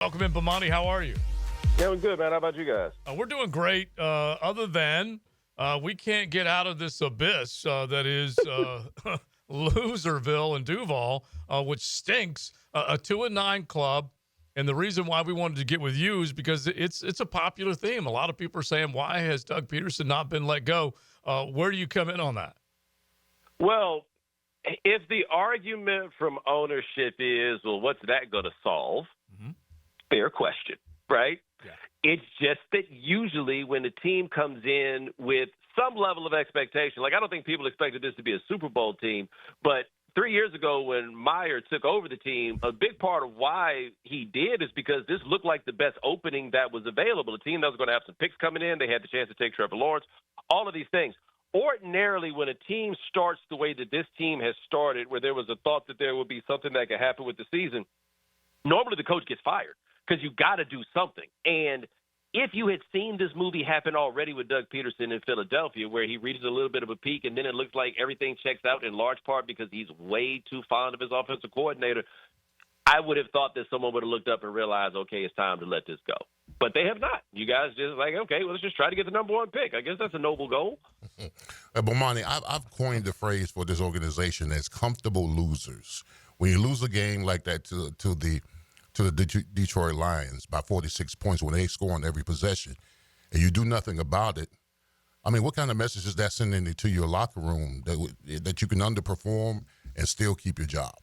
Welcome in, Bomani. How are you? Yeah, I'm good, man. How about you guys? We're doing great, other than we can't get out of this abyss that is Loserville and Duval, which stinks. A 2-9 club. And the reason why we wanted to get with you is because it's a popular theme. A lot of people are saying, why has Doug Peterson not been let go? Where do you come in on that? Well, if the argument from ownership is, well, what's that going to solve? Mm-hmm. Fair question, right? Yeah. It's just that usually when the team comes in with some level of expectation, like I don't think people expected this to be a Super Bowl team, but 3 years ago when Meyer took over the team, a big part of why he did is because this looked like the best opening that was available. A team that was going to have some picks coming in. They had the chance to take Trevor Lawrence, all of these things. Ordinarily, when a team starts the way that this team has started, where there was a thought that there would be something that could happen with the season, normally the coach gets fired because you got to do something. And if you had seen this movie happen already with Doug Peterson in Philadelphia, where he reaches a little bit of a peak and then it looks like everything checks out in large part because he's way too fond of his offensive coordinator, I would have thought that someone would have looked up and realized, okay, it's time to let this go. But they have not. You guys just like, okay, well, let's just try to get the number one pick. I guess that's a noble goal. Bomani, I've coined the phrase for this organization as comfortable losers. When you lose a game like that to the Detroit Lions by 46 points when they score on every possession, and you do nothing about it, I mean, what kind of message is that sending to your locker room that you can underperform and still keep your job?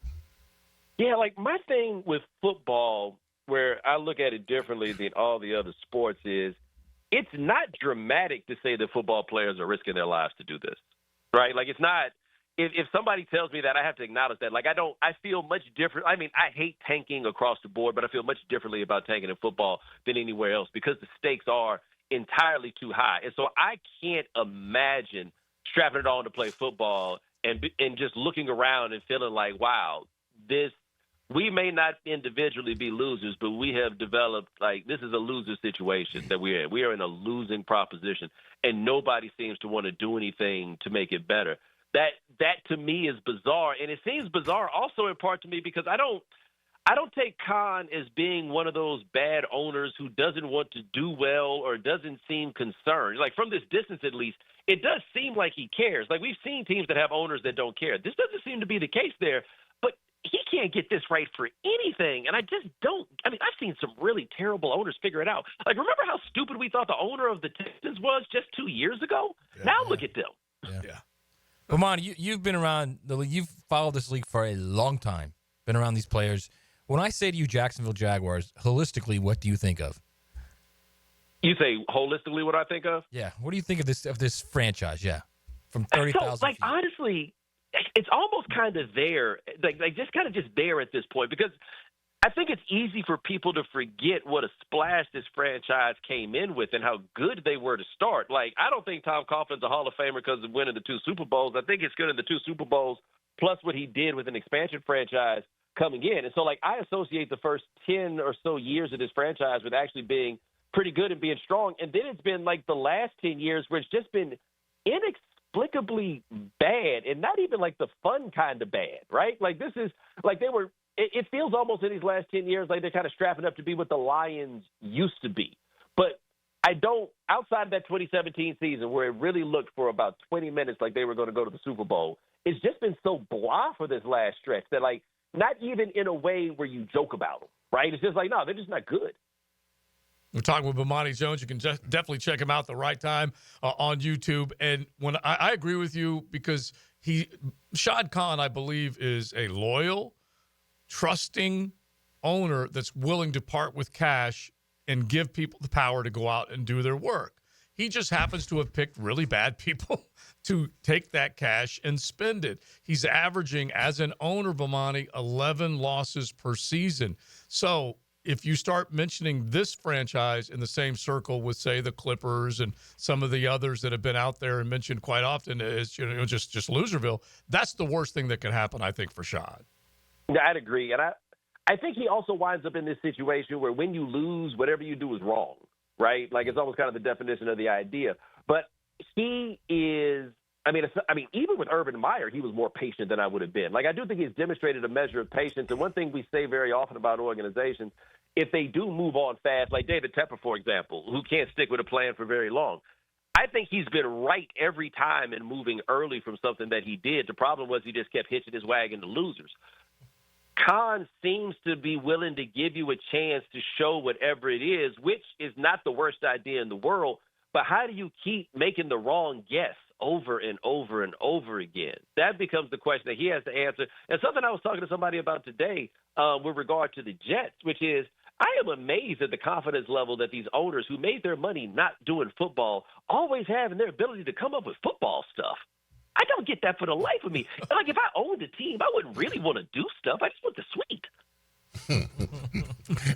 Yeah, like my thing with football, where I look at it differently than all the other sports, is it's not dramatic to say that football players are risking their lives to do this, right? Like it's not. If somebody tells me that, I have to acknowledge that. Like I feel much different. I mean, I hate tanking across the board, but I feel much differently about tanking in football than anywhere else because the stakes are entirely too high. And so I can't imagine strapping it on to play football and just looking around and feeling like, wow, we may not individually be losers, but we have developed like this is a loser situation that we're in. We are in a losing proposition, and nobody seems to want to do anything to make it better. That to me is bizarre, and it seems bizarre also in part to me because I don't take Khan as being one of those bad owners who doesn't want to do well or doesn't seem concerned. Like from this distance, at least, it does seem like he cares. Like we've seen teams that have owners that don't care. This doesn't seem to be the case there, but he can't get this right for anything, and I just don't. I mean, I've seen some really terrible owners figure it out. Like remember how stupid we thought the owner of the Texans was just 2 years ago? Yeah, now look at them. Yeah. Bomani, you've been around the league. You've followed this league for a long time. Been around these players. When I say to you, Jacksonville Jaguars, holistically, what do you think of? You say holistically, what I think of? Yeah. What do you think of this franchise? Yeah, from 30,000. So, like honestly, it's almost kind of there, like just kind of just there at this point because I think it's easy for people to forget what a splash this franchise came in with and how good they were to start. Like, I don't think Tom Coughlin's a Hall of Famer because of winning the 2 Super Bowls. I think it's good in the 2 Super Bowls plus what he did with an expansion franchise coming in. And so, like, I associate the first 10 or so years of this franchise with actually being pretty good and being strong. And then it's been, like, the last 10 years where it's just been inexplicably bad and not even, like, the fun kind of bad, right? Like, this is – like, they were – it feels almost in these last 10 years like they're kind of strapping up to be what the Lions used to be. But I don't – outside of that 2017 season where it really looked for about 20 minutes like they were going to go to the Super Bowl, it's just been so blah for this last stretch that, like, not even in a way where you joke about them, right? It's just like, no, they're just not good. We're talking with Bomani Jones. You can definitely check him out the right time on YouTube. And when I agree with you because Shad Khan, I believe, is a loyal, trusting owner that's willing to part with cash and give people the power to go out and do their work. He just happens to have picked really bad people to take that cash and spend it. He's averaging, as an owner, Bomani, 11 losses per season. So if you start mentioning this franchise in the same circle with, say, the Clippers and some of the others that have been out there and mentioned quite often as, just Loserville, that's the worst thing that can happen, I think, for Shad. Yeah, I'd agree. And I think he also winds up in this situation where when you lose, whatever you do is wrong, right? Like it's almost kind of the definition of the idea. But he is – I mean, even with Urban Meyer, he was more patient than I would have been. Like I do think he's demonstrated a measure of patience. And one thing we say very often about organizations if they do move on fast, like David Tepper, for example, who can't stick with a plan for very long. I think he's been right every time in moving early from something that he did. The problem was he just kept hitching his wagon to losers. Khan seems to be willing to give you a chance to show whatever it is, which is not the worst idea in the world. But how do you keep making the wrong guess over and over and over again? That becomes the question that he has to answer. And something I was talking to somebody about today with regard to the Jets, which is I am amazed at the confidence level that these owners who made their money not doing football always have in their ability to come up with football stuff. I don't get that for the life of me. Like, if I owned a team, I wouldn't really want to do stuff. I just want the suite.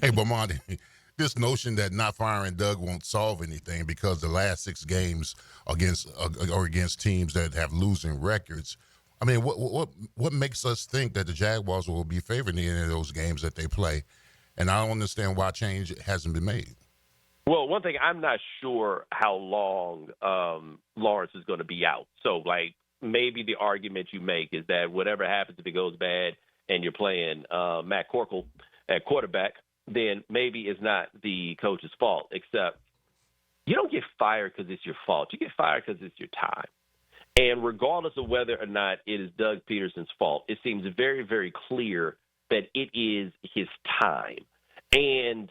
Hey, Bomani, this notion that not firing Doug won't solve anything because the last 6 games against teams that have losing records. I mean, what makes us think that the Jaguars will be favored in any of those games that they play? And I don't understand why change hasn't been made. Well, one thing, I'm not sure how long Lawrence is going to be out. So, like, maybe the argument you make is that whatever happens if it goes bad and you're playing Matt Corkle at quarterback, then maybe it's not the coach's fault, except you don't get fired because it's your fault. You get fired because it's your time. And regardless of whether or not it is Doug Peterson's fault, it seems very, very clear that it is his time. And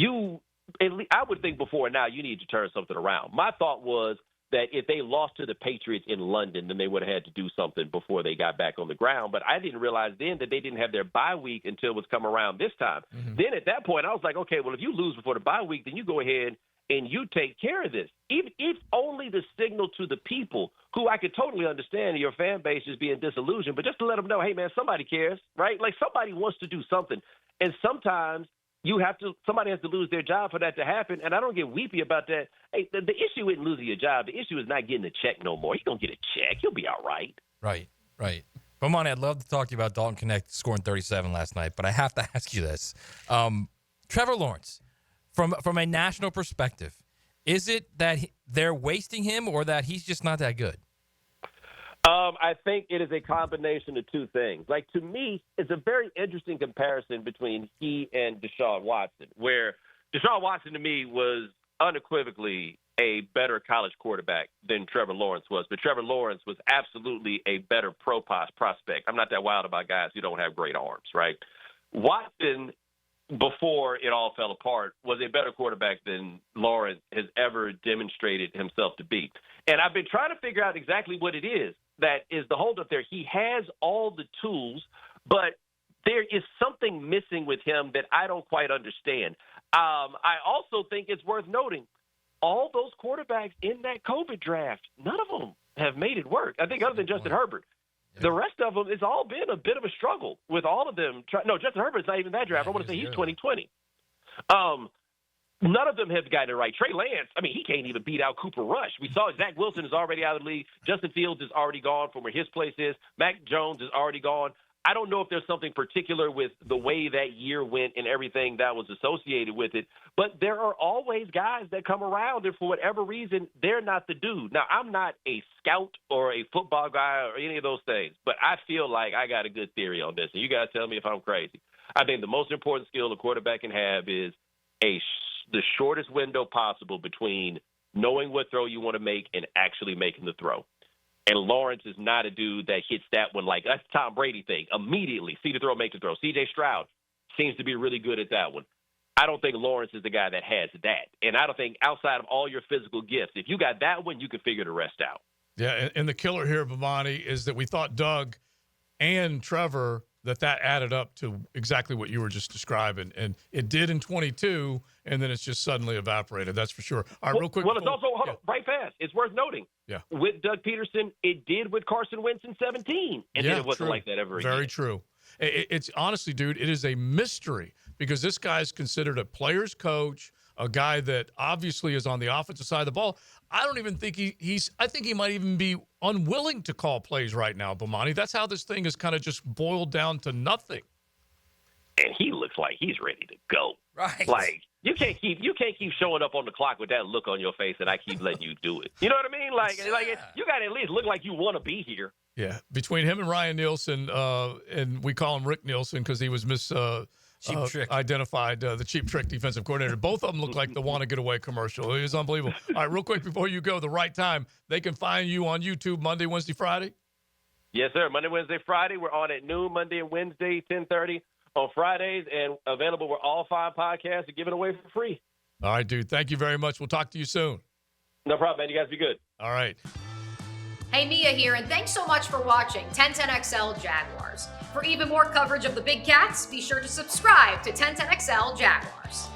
I would think before now you need to turn something around. My thought was that if they lost to the Patriots in London, then they would have had to do something before they got back on the ground. But I didn't realize then that they didn't have their bye week until it was come around this time. Mm-hmm. Then at that point, I was like, okay, well, if you lose before the bye week, then you go ahead and you take care of this. If only the signal to the people who I could totally understand your fan base is being disillusioned, but just to let them know, hey, man, somebody cares, right? Like, somebody wants to do something. And sometimes somebody has to lose their job for that to happen. And I don't get weepy about that. Hey, the issue isn't losing your job. The issue is not getting a check no more. He's going to get a check. He'll be all right. Right. Bomani, I'd love to talk to you about Dalton Knecht scoring 37 last night, but I have to ask you this. Trevor Lawrence, from a national perspective, is it that they're wasting him or that he's just not that good? I think it is a combination of two things. Like, to me, it's a very interesting comparison between he and Deshaun Watson, where Deshaun Watson, to me, was unequivocally a better college quarterback than Trevor Lawrence was. But Trevor Lawrence was absolutely a better pro prospect. I'm not that wild about guys who don't have great arms, right? Watson, before it all fell apart, was a better quarterback than Lawrence has ever demonstrated himself to be. And I've been trying to figure out exactly what it is that is the holdup there. He has all the tools, but there is something missing with him that I don't quite understand. I also think it's worth noting, all those quarterbacks in that COVID draft, none of them have made it work. I think other than Justin Herbert. The rest of them, it's all been a bit of a struggle with all of them. No, Justin Herbert's not even that draft. I want to say he's 2020. None of them have gotten it right. Trey Lance, I mean, he can't even beat out Cooper Rush. We saw Zach Wilson is already out of the league. Justin Fields is already gone from where his place is. Mac Jones is already gone. I don't know if there's something particular with the way that year went and everything that was associated with it, but there are always guys that come around, and for whatever reason, they're not the dude. Now, I'm not a scout or a football guy or any of those things, but I feel like I got a good theory on this, and you guys tell me if I'm crazy. I think the most important skill a quarterback can have is the shortest window possible between knowing what throw you want to make and actually making the throw. And Lawrence is not a dude that hits that one like that's the Tom Brady thing. Immediately, see the throw, make the throw. C.J. Stroud seems to be really good at that one. I don't think Lawrence is the guy that has that. And I don't think outside of all your physical gifts, if you got that one, you can figure the rest out. Yeah, and the killer here, Bomani, is that we thought Doug and Trevor that added up to exactly what you were just describing. And it did in 22, and then it's just suddenly evaporated. That's for sure. All right, real quick. Well, it's also, right fast, it's worth noting. Yeah. With Doug Peterson, it did with Carson Wentz in 17. And then it wasn't like that ever again. Very true. It's honestly, dude, it is a mystery because this guy's considered a player's coach, a guy that obviously is on the offensive side of the ball. I don't even think I think he might even be unwilling to call plays right now, Bomani. That's how this thing is kind of just boiled down to nothing. And he looks like he's ready to go. Right. Like, you can't keep showing up on the clock with that look on your face and I keep letting you do it. You know what I mean? Like you got to at least look like you want to be here. Yeah. Between him and Ryan Nielsen, and we call him Rick Nielsen because he was Miss Cheap Trick. identified the Cheap Trick defensive coordinator. Both of them look like the Want to Get Away commercial. It was unbelievable. All right, real quick before you go, the right time. They can find you on YouTube Monday, Wednesday, Friday? Yes, sir. Monday, Wednesday, Friday. We're on at noon, Monday and Wednesday, 10:30 on Fridays, and available where all 5 podcasts are given away for free. All right, dude. Thank you very much. We'll talk to you soon. No problem, man. You guys be good. All right. Hey, Mia here, and thanks so much for watching 1010XL Jaguars. For even more coverage of the Big Cats, be sure to subscribe to 1010XL Jaguars.